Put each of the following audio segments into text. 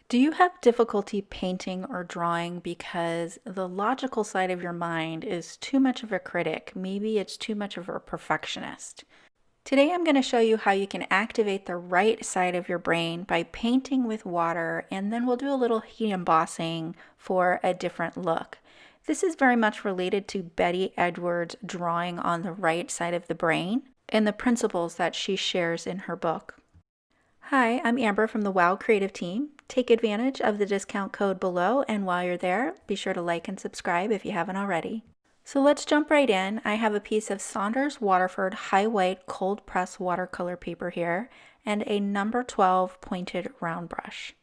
Do you have difficulty painting or drawing because the logical side of your mind is too much of a critic? Maybe it's too much of a perfectionist. Today I'm going to show you how you can activate the right side of your brain by painting with water, and then we'll do a little heat embossing for a different look. This is very much related to Betty Edwards' drawing on the right side of the brain and the principles that she shares in her book. Hi, I'm Amber from the WOW Creative Team. Take advantage of the discount code below, and while you're there, be sure to like and subscribe if you haven't already. So let's jump right in. I have a piece of Saunders Waterford High White Cold Press Watercolor paper here and a number 12 pointed round brush.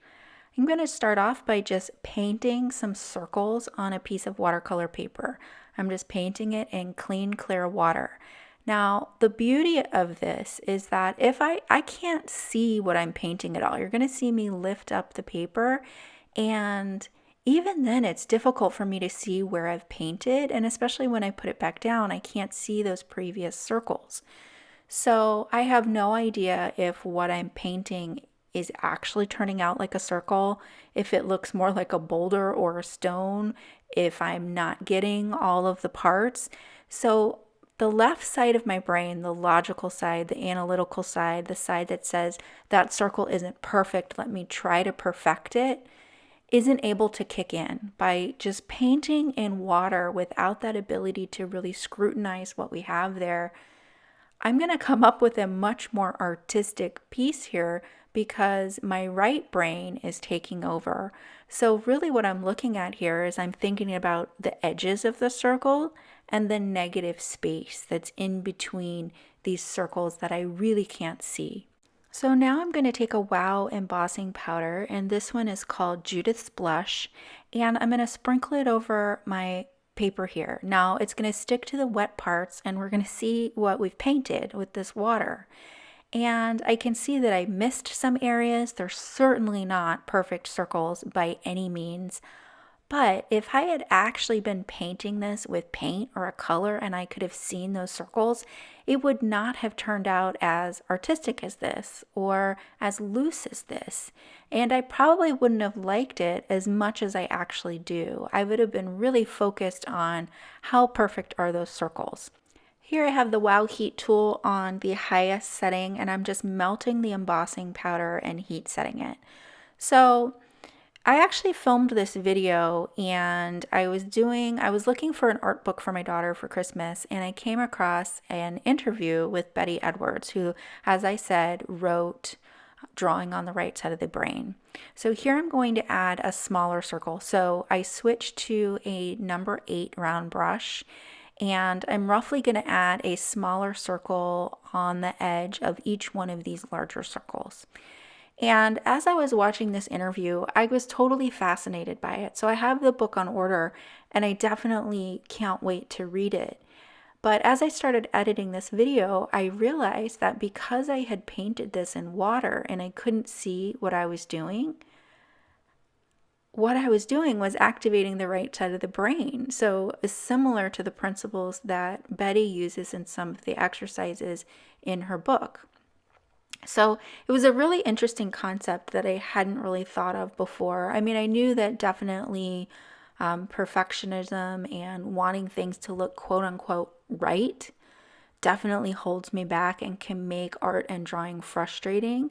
I'm going to start off by just painting some circles on a piece of watercolor paper. I'm just painting it in clean, clear water. Now, the beauty of this is that if I can't see what I'm painting at all, you're going to see me lift up the paper, and even then it's difficult for me to see where I've painted, and especially when I put it back down, I can't see those previous circles. So I have no idea if what I'm painting is actually turning out like a circle, if it looks more like a boulder or a stone, if I'm not getting all of the parts. So the left side of my brain, the logical side, the analytical side, the side that says that circle isn't perfect, let me try to perfect it, isn't able to kick in. By just painting in water without that ability to really scrutinize what we have there, I'm going to come up with a much more artistic piece here because my right brain is taking over. So really what I'm looking at here is I'm thinking about the edges of the circle and the negative space that's in between these circles that I really can't see. So now I'm going to take a WOW embossing powder, and this one is called Judith's Blush, and I'm going to sprinkle it over my paper here. Now it's going to stick to the wet parts, and we're going to see what we've painted with this water. And I can see that I missed some areas. They're certainly not perfect circles by any means. But if I had actually been painting this with paint or a color and I could have seen those circles, it would not have turned out as artistic as this or as loose as this. And I probably wouldn't have liked it as much as I actually do. I would have been really focused on how perfect are those circles. Here I have the WOW Heat tool on the highest setting, and I'm just melting the embossing powder and heat setting it. So I actually filmed this video, and I was looking for an art book for my daughter for Christmas, and I came across an interview with Betty Edwards, who, as I said, wrote Drawing on the Right Side of the Brain. So here I'm going to add a smaller circle. So I switched to a number 8 round brush, and I'm roughly going to add a smaller circle on the edge of each one of these larger circles. And as I was watching this interview, I was totally fascinated by it. So I have the book on order, and I definitely can't wait to read it. But as I started editing this video, I realized that because I had painted this in water and I couldn't see what I was doing was activating the right side of the brain. So it's similar to the principles that Betty uses in some of the exercises in her book. So it was a really interesting concept that I hadn't really thought of before. I mean, I knew that definitely perfectionism and wanting things to look quote unquote right definitely holds me back and can make art and drawing frustrating.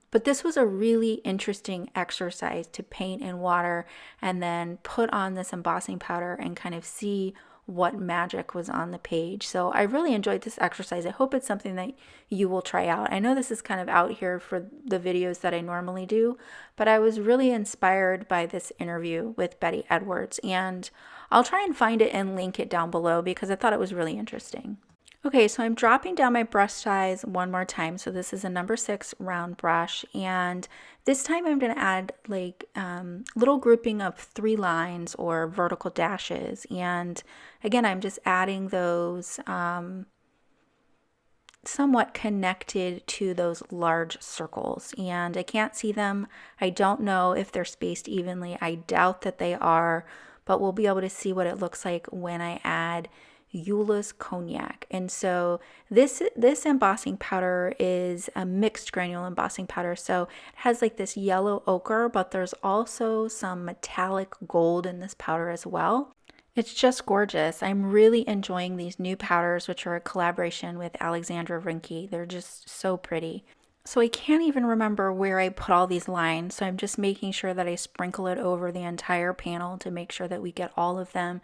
But this was a really interesting exercise to paint in water and then put on this embossing powder and kind of see what magic was on the page. So I really enjoyed this exercise. I hope it's something that you will try out. I know this is kind of out here for the videos that I normally do, but I was really inspired by this interview with Betty Edwards, and I'll try and find it and link it down below because I thought it was really interesting. Okay, so I'm dropping down my brush size one more time. So this is a number 6 round brush, and this time I'm going to add like little grouping of 3 lines or vertical dashes. And again, I'm just adding those somewhat connected to those large circles, and I can't see them. I don't know if they're spaced evenly. I doubt that they are, but we'll be able to see what it looks like when I add Eula's Cognac. And so this embossing powder is a mixed granule embossing powder. So it has like this yellow ochre, but there's also some metallic gold in this powder as well. It's just gorgeous. I'm really enjoying these new powders, which are a collaboration with Alexandra Rinke. They're just so pretty. So I can't even remember where I put all these lines, so I'm just making sure that I sprinkle it over the entire panel to make sure that we get all of them.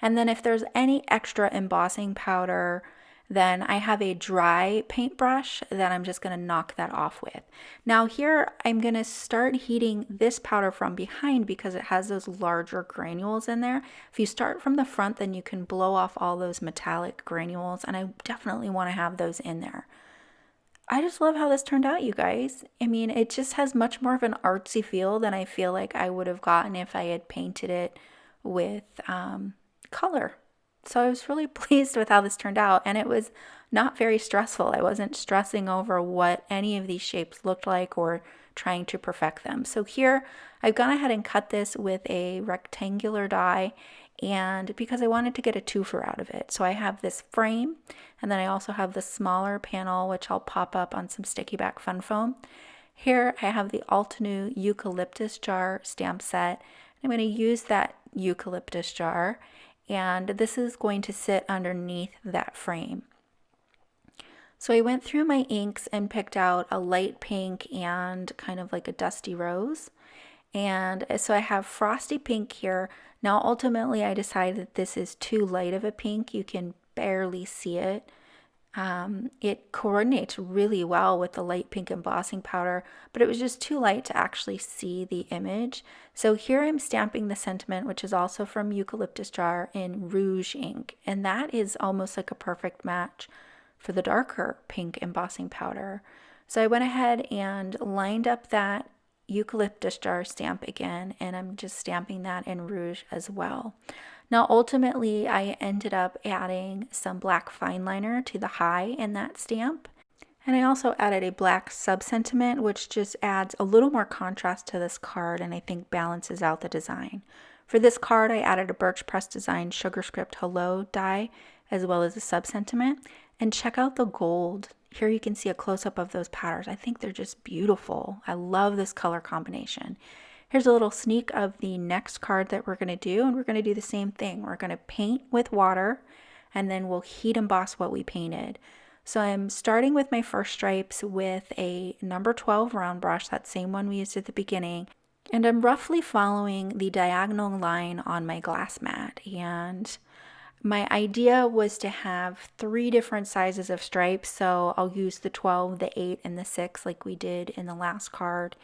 And then if there's any extra embossing powder, then I have a dry paintbrush that I'm just going to knock that off with. Now here I'm going to start heating this powder from behind because it has those larger granules in there. If you start from the front, then you can blow off all those metallic granules, and I definitely want to have those in there. I just love how this turned out, you guys. I mean, it just has much more of an artsy feel than I feel like I would have gotten if I had painted it with color. So I was really pleased with how this turned out, and it was not very stressful. I wasn't stressing over what any of these shapes looked like or trying to perfect them. So here I've gone ahead and cut this with a rectangular die, and because I wanted to get a twofer out of it. So I have this frame, and then I also have the smaller panel, which I'll pop up on some sticky back fun foam. Here I have the Altenew eucalyptus jar stamp set. I'm going to use that eucalyptus jar, and this is going to sit underneath that frame. So I went through my inks and picked out a light pink and kind of like a dusty rose. And so I have frosty pink here. Now ultimately I decided that this is too light of a pink. You can barely see it. It coordinates really well with the light pink embossing powder, but it was just too light to actually see the image. So here I'm stamping the sentiment, which is also from Eucalyptus Jar, in rouge ink, and that is almost like a perfect match for the darker pink embossing powder. So I went ahead and lined up that Eucalyptus Jar stamp again, and I'm just stamping that in rouge as well. Now ultimately I ended up adding some black fine liner to the high in that stamp, and I also added a black sub-sentiment, which just adds a little more contrast to this card and I think balances out the design. For this card I added a Birch Press Design Sugar Script Hello die as well as a sub-sentiment, and check out the gold. Here you can see a close-up of those patterns. I think they're just beautiful. I love this color combination. Here's a little sneak of the next card that we're going to do, and we're going to do the same thing. We're going to paint with water, and then we'll heat emboss what we painted. So I'm starting with my first stripes with a number 12 round brush, that same one we used at the beginning, and I'm roughly following the diagonal line on my glass mat. And my idea was to have 3 different sizes of stripes, so I'll use the 12, the 8, and the 6 like we did in the last card.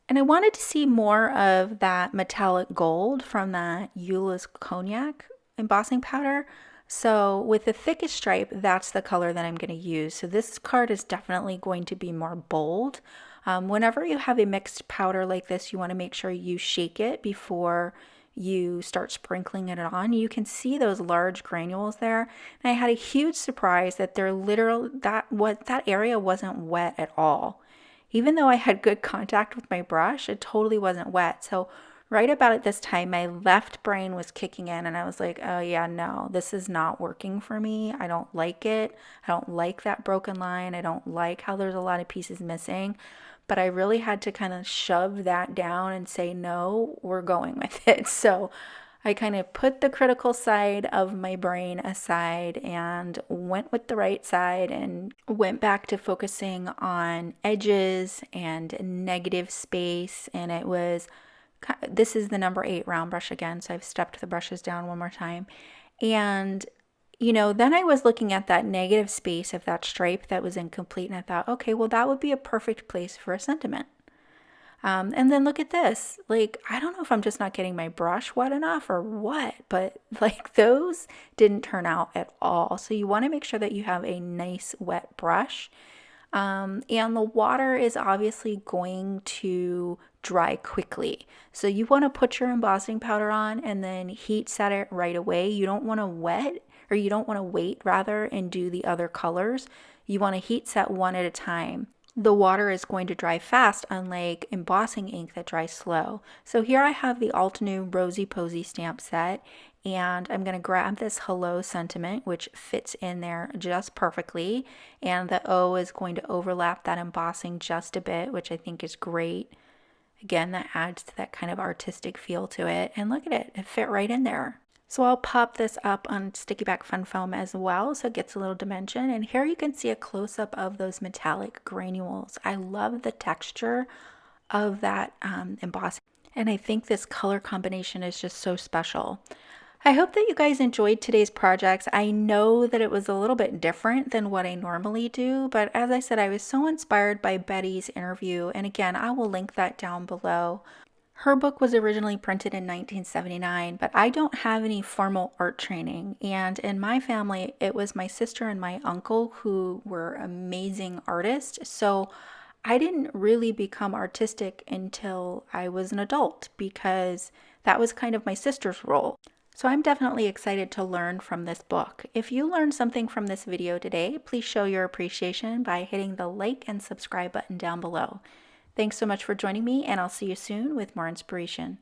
And I wanted to see more of that metallic gold from that Eula's Cognac embossing powder. So with the thickest stripe, that's the color that I'm going to use. So this card is definitely going to be more bold. Whenever you have a mixed powder like this, you want to make sure you shake it before you start sprinkling it on. You can see those large granules there. And I had a huge surprise that that area wasn't wet at all. Even though I had good contact with my brush, it totally wasn't wet. So right about at this time, my left brain was kicking in and I was like, oh yeah, no, this is not working for me. I don't like it. I don't like that broken line. I don't like how there's a lot of pieces missing. But I really had to kind of shove that down and say, no, we're going with it. So I kind of put the critical side of my brain aside and went with the right side and went back to focusing on edges and negative space. And this is the number 8 round brush again, so I've stepped the brushes down one more time. And then I was looking at that negative space of that stripe that was incomplete, and I thought, okay, well, that would be a perfect place for a sentiment. And then look at this. Like, I don't know if I'm just not getting my brush wet enough or what, but like those didn't turn out at all. So you want to make sure that you have a nice wet brush. And the water is obviously going to dry quickly. So you want to put your embossing powder on and then heat set it right away. You don't want to wait rather and do the other colors. You want to heat set one at a time. The water is going to dry fast, unlike embossing ink that dries slow. So here I have the Altenew Rosy Posy stamp set, And I'm going to grab this hello sentiment, which fits in there just perfectly. And the O is going to overlap that embossing just a bit, which I think is great. Again, that adds to that kind of artistic feel to it. And look at it, it fit right in there. So I'll pop this up on Sticky Back Fun Foam as well, so it gets a little dimension. And here you can see a close-up of those metallic granules. I love the texture of that embossing. And I think this color combination is just so special. I hope that you guys enjoyed today's projects. I know that it was a little bit different than what I normally do, but as I said, I was so inspired by Betty's interview, and again, I will link that down below. Her book was originally printed in 1979, but I don't have any formal art training, and in my family, it was my sister and my uncle who were amazing artists, so I didn't really become artistic until I was an adult because that was kind of my sister's role. So I'm definitely excited to learn from this book. If you learned something from this video today, please show your appreciation by hitting the like and subscribe button down below. Thanks so much for joining me, and I'll see you soon with more inspiration.